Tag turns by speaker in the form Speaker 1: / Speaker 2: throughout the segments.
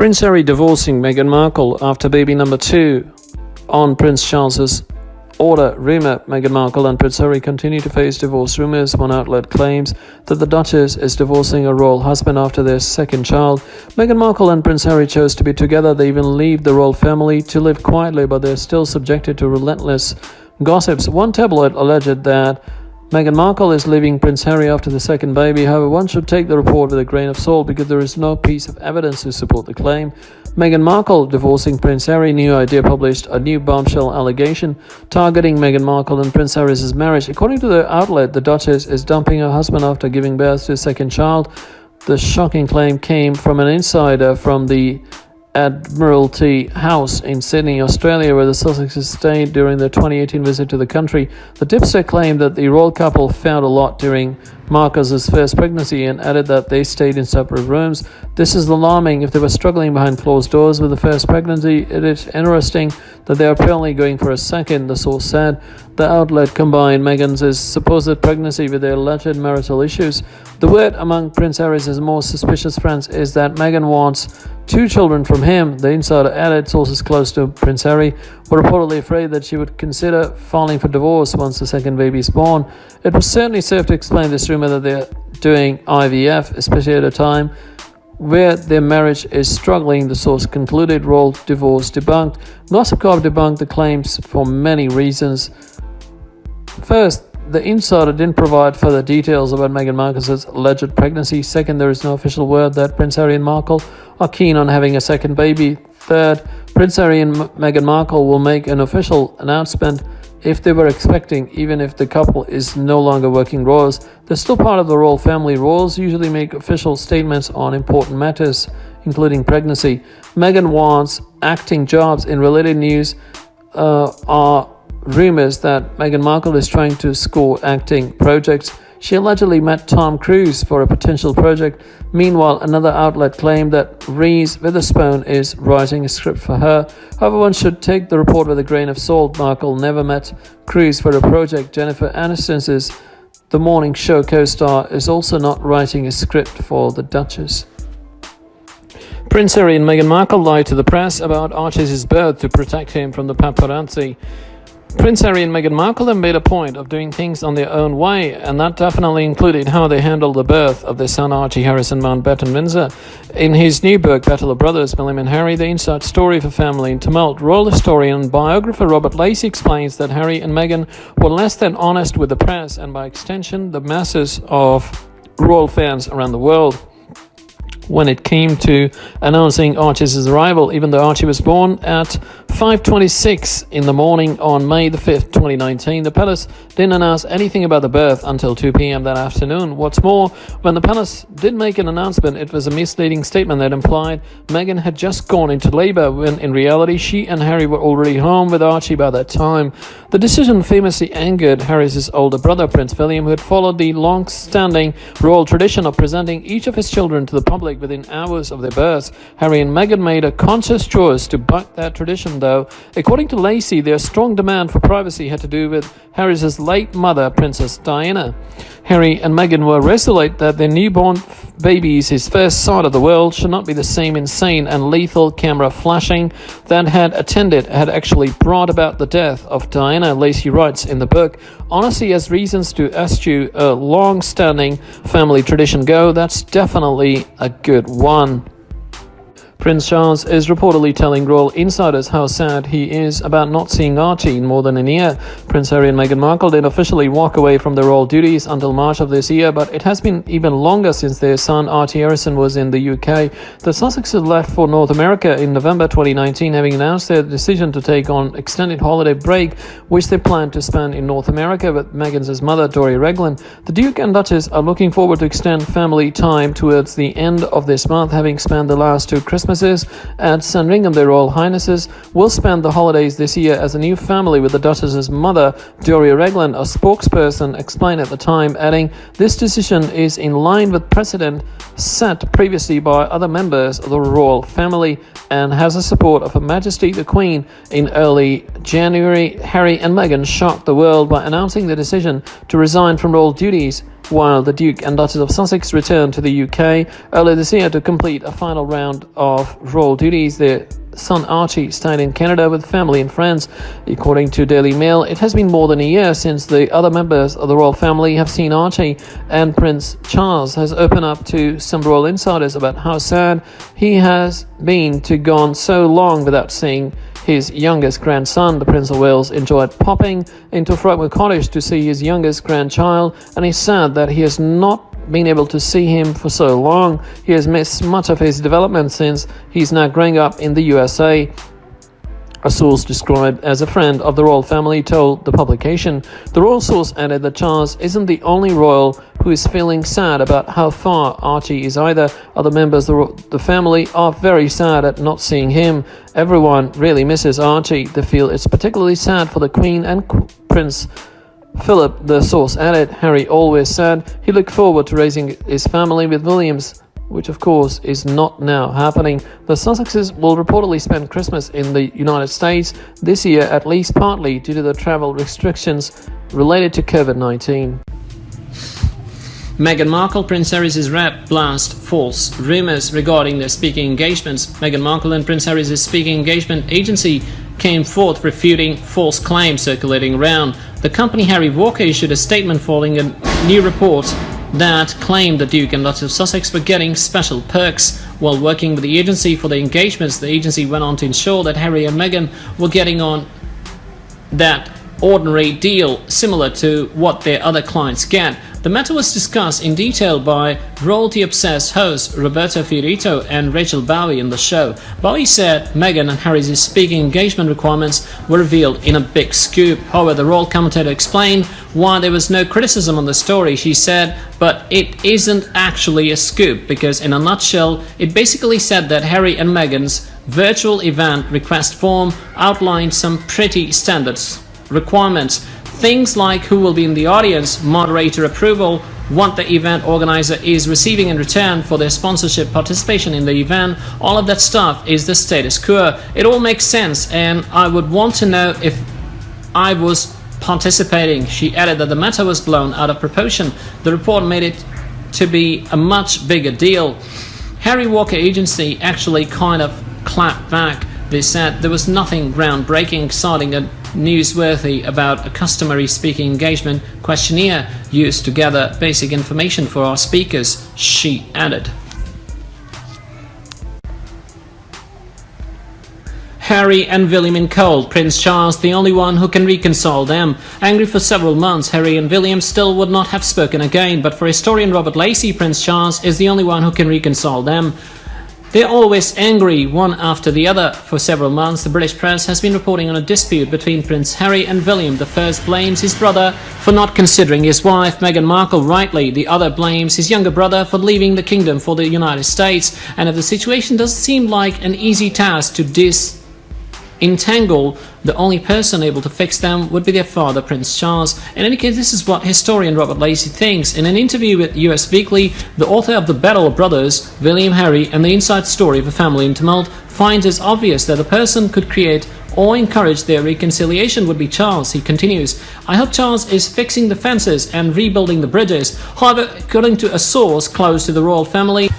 Speaker 1: Prince Harry divorcing Meghan Markle after baby number 2 on Prince Charles's order. Rumour: Meghan Markle and Prince Harry continue to face divorce rumours. One outlet claims that the Duchess is divorcing her royal husband after their second child. Meghan Markle and Prince Harry chose to be together. They even leave the royal family to live quietly, but they're still subjected to relentless gossips. One tabloid alleged that Meghan Markle is leaving Prince Harry after the second baby. However, one should take the report with a grain of salt because there is no piece of evidence to support the claim. Meghan Markle divorcing Prince Harry. New Idea published a new bombshell allegation targeting Meghan Markle and Prince Harry's marriage. According to the outlet, the Duchess is dumping her husband after giving birth to a second child. The shocking claim came from an insider from the Admiralty House in Sydney, Australia, where the Sussexes stayed during their 2018 visit to the country. The tipster claimed that the royal couple found a lot during Marcus's first pregnancy and added that they stayed in separate rooms. This is alarming if they were struggling behind closed doors with the first pregnancy. It is interesting that they are apparently going for a second, the source said. The outlet combined Meghan's supposed pregnancy with their alleged marital issues. The word among Prince Harry's most suspicious friends is that Meghan wants 2 children from him. The insider added sources close to Prince Harry were reportedly afraid that she would consider filing for divorce once the second baby is born. It would certainly serve to explain this rumor that they're doing IVF, especially at a time where their marriage is struggling, the source concluded. Royal divorce debunked. Gossip Corp debunked the claims for many reasons. First, the insider didn't provide further details about Meghan Markle's alleged pregnancy. Second, there is no official word that Prince Harry and Markle are keen on having a second baby. Third, Prince Harry and Meghan Markle will make an official announcement if they were expecting, even if the couple is no longer working royals. They're still part of the royal family. Royals usually make official statements on important matters, including pregnancy. Meghan wants acting jobs. In related news are rumors that Meghan Markle is trying to score acting projects. She allegedly met Tom Cruise for a potential project. Meanwhile, another outlet claimed that Reese Witherspoon is writing a script for her. However, one should take the report with a grain of salt. Markle never met Cruise for a project. Jennifer Aniston's The Morning Show co-star is also not writing a script for the Duchess. Prince Harry and Meghan Markle lied to the press about Archie's birth to protect him from the paparazzi. Prince Harry and Meghan Markle have made a point of doing things on their own way, and that definitely included how they handled the birth of their son Archie Harrison Mountbatten Windsor. In his new book, Battle of Brothers, William and Harry, the inside story of a family in tumult, royal historian and biographer Robert Lacey explains that Harry and Meghan were less than honest with the press, and by extension, the masses of royal fans around the world, when it came to announcing Archie's arrival. Even though Archie was born at 5:26 in the morning on May the 5th, 2019, the palace didn't announce anything about the birth until 2 p.m. that afternoon. What's more, when the palace did make an announcement, it was a misleading statement that implied Meghan had just gone into labor, when in reality she and Harry were already home with Archie by that time. The decision famously angered Harry's older brother, Prince William, who had followed the long-standing royal tradition of presenting each of his children to the public within hours of their births. Harry and Meghan made a conscious choice to buck that tradition, though. According to Lacey, their strong demand for privacy had to do with Harry's late mother, Princess Diana. Harry and Meghan were resolute that their newborn babies, his first sight of the world, should not be the same insane and lethal camera flashing that had actually brought about the death of Diana. Lacey writes in the book, "Honesty has reasons to eschew a long-standing family tradition go. That's definitely a good one." Prince Charles is reportedly telling royal insiders how sad he is about not seeing Archie in more than a year. Prince Harry and Meghan Markle did officially walk away from their royal duties until March of this year, but it has been even longer since their son Archie Harrison was in the UK. The Sussexes left for North America in November 2019, having announced their decision to take on extended holiday break, which they plan to spend in North America with Meghan's mother, Doria Raglan. The Duke and Duchess are looking forward to extend family time towards the end of this month, having spent the last 2 Christmases at Sandringham. Their Royal Highnesses will spend the holidays this year as a new family with the Duchess's mother, Doria Raglan. A spokesperson explained at the time, adding, "This decision is in line with precedent set previously by other members of the royal family and has the support of Her Majesty the Queen." In early January, Harry and Meghan shocked the world by announcing the decision to resign from royal duties while the Duke and Duchess of Sussex returned to the UK earlier this year to complete a final round of royal duties. Their son Archie stayed in Canada with family and friends. According to Daily Mail, it has been more than a year since the other members of the royal family have seen Archie, and Prince Charles has opened up to some royal insiders about how sad he has been to gone so long without seeing his youngest grandson. The Prince of Wales enjoyed popping into Frogmore Cottage to see his youngest grandchild, and he's sad that he has not been able to see him for so long. He has missed much of his development since he's now growing up in the USA. A source described as a friend of the royal family told the publication. The royal source added that Charles isn't the only royal who is feeling sad about how far Archie is either. Other members of the family are very sad at not seeing him. Everyone really misses Archie. They feel it's particularly sad for the Queen and Prince Philip, the source added. Harry always said he looked forward to raising his family with Williams, which of course is not now happening. The Sussexes will reportedly spend Christmas in the United States this year, at least partly due to the travel restrictions related to COVID-19. Meghan Markle, Prince Harry's rep, blast false rumors regarding their speaking engagements. Meghan Markle and Prince Harry's speaking engagement agency came forth refuting false claims circulating around. The company Harry Walker issued a statement following a new report that claimed the Duke and Duchess of Sussex were getting special perks while working with the agency for the engagements. The agency went on to ensure that Harry and Meghan were getting on that ordinary deal similar to what their other clients get. The matter was discussed in detail by royalty-obsessed hosts Roberto Fiorito and Rachel Bowie in the show. Bowie said Meghan and Harry's speaking engagement requirements were revealed in a big scoop. However, the royal commentator explained why there was no criticism on the story. She said, but it isn't actually a scoop, because in a nutshell, it basically said that Harry and Meghan's virtual event request form outlined some pretty standard requirements. Things like who will be in the audience, moderator approval, what the event organizer is receiving in return for their sponsorship participation in the event. All of that stuff is the status quo. It all makes sense, and I would want to know if I was participating. She added that the matter was blown out of proportion. The report made it to be a much bigger deal. Harry Walker agency actually kind of clapped back. They said there was nothing groundbreaking, citing a newsworthy about a customary speaking engagement questionnaire used to gather basic information for our speakers, she added. Harry and William in cold. Prince Charles, the only one who can reconcile them. Angry for several months, Harry and William still would not have spoken again, but for historian Robert Lacey, Prince Charles is the only one who can reconcile them. They're always angry, one after the other. For several months, the British press has been reporting on a dispute between Prince Harry and William. The first blames his brother for not considering his wife, Meghan Markle, rightly. The other blames his younger brother for leaving the kingdom for the United States. And if the situation doesn't seem like an easy task to disentangle, the only person able to fix them would be their father, Prince Charles. In any case, this is what historian Robert Lacey thinks. In an interview with US Weekly, the author of The Battle of Brothers, William, Harry, and the Inside Story of a Family in Tumult, finds it obvious that the person could create or encourage their reconciliation would be Charles. He continues, I hope Charles is fixing the fences and rebuilding the bridges. However, according to a source close to the royal family,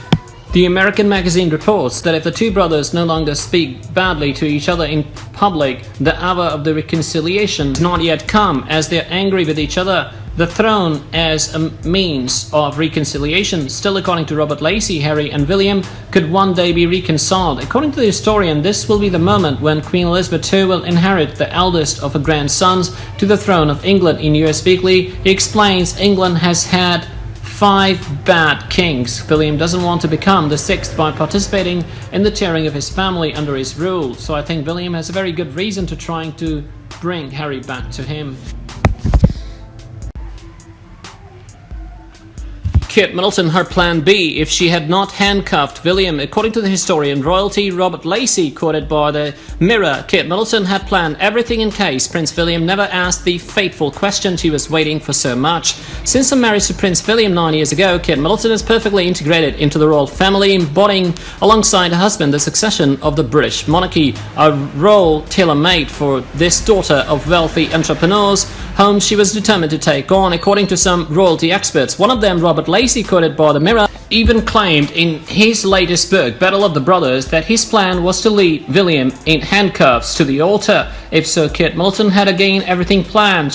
Speaker 1: the American magazine reports that if the two brothers no longer speak badly to each other in public, the hour of the reconciliation has not yet come, as they're angry with each other. The throne as a means of reconciliation. Still, according to Robert Lacey, Harry and William could one day be reconciled. According to the historian, this will be the moment when Queen Elizabeth II will inherit the eldest of her grandsons to the throne of England. In US Weekly, he explains England has had 5 bad kings. William doesn't want to become the 6th by participating in the tearing of his family under his rule. So I think William has a very good reason to trying to bring Harry back to him.
Speaker 2: Kate Middleton her plan B if she had not handcuffed William. According to the historian royalty Robert Lacey, quoted by the Mirror, Kate Middleton had planned everything in case Prince William never asked the fateful question she was waiting for so much. Since her marriage to Prince William 9 years ago, Kate Middleton is perfectly integrated into the royal family, embodying alongside her husband the succession of the British monarchy, a role tailor-made for this daughter of wealthy entrepreneurs, whom she was determined to take on. According to some royalty experts, one of them, Robert Lacey, quoted by the Mirror, even claimed in his latest book, Battle of the Brothers, that his plan was to lead William in handcuffs to the altar. If so, Kate Middleton had again everything planned.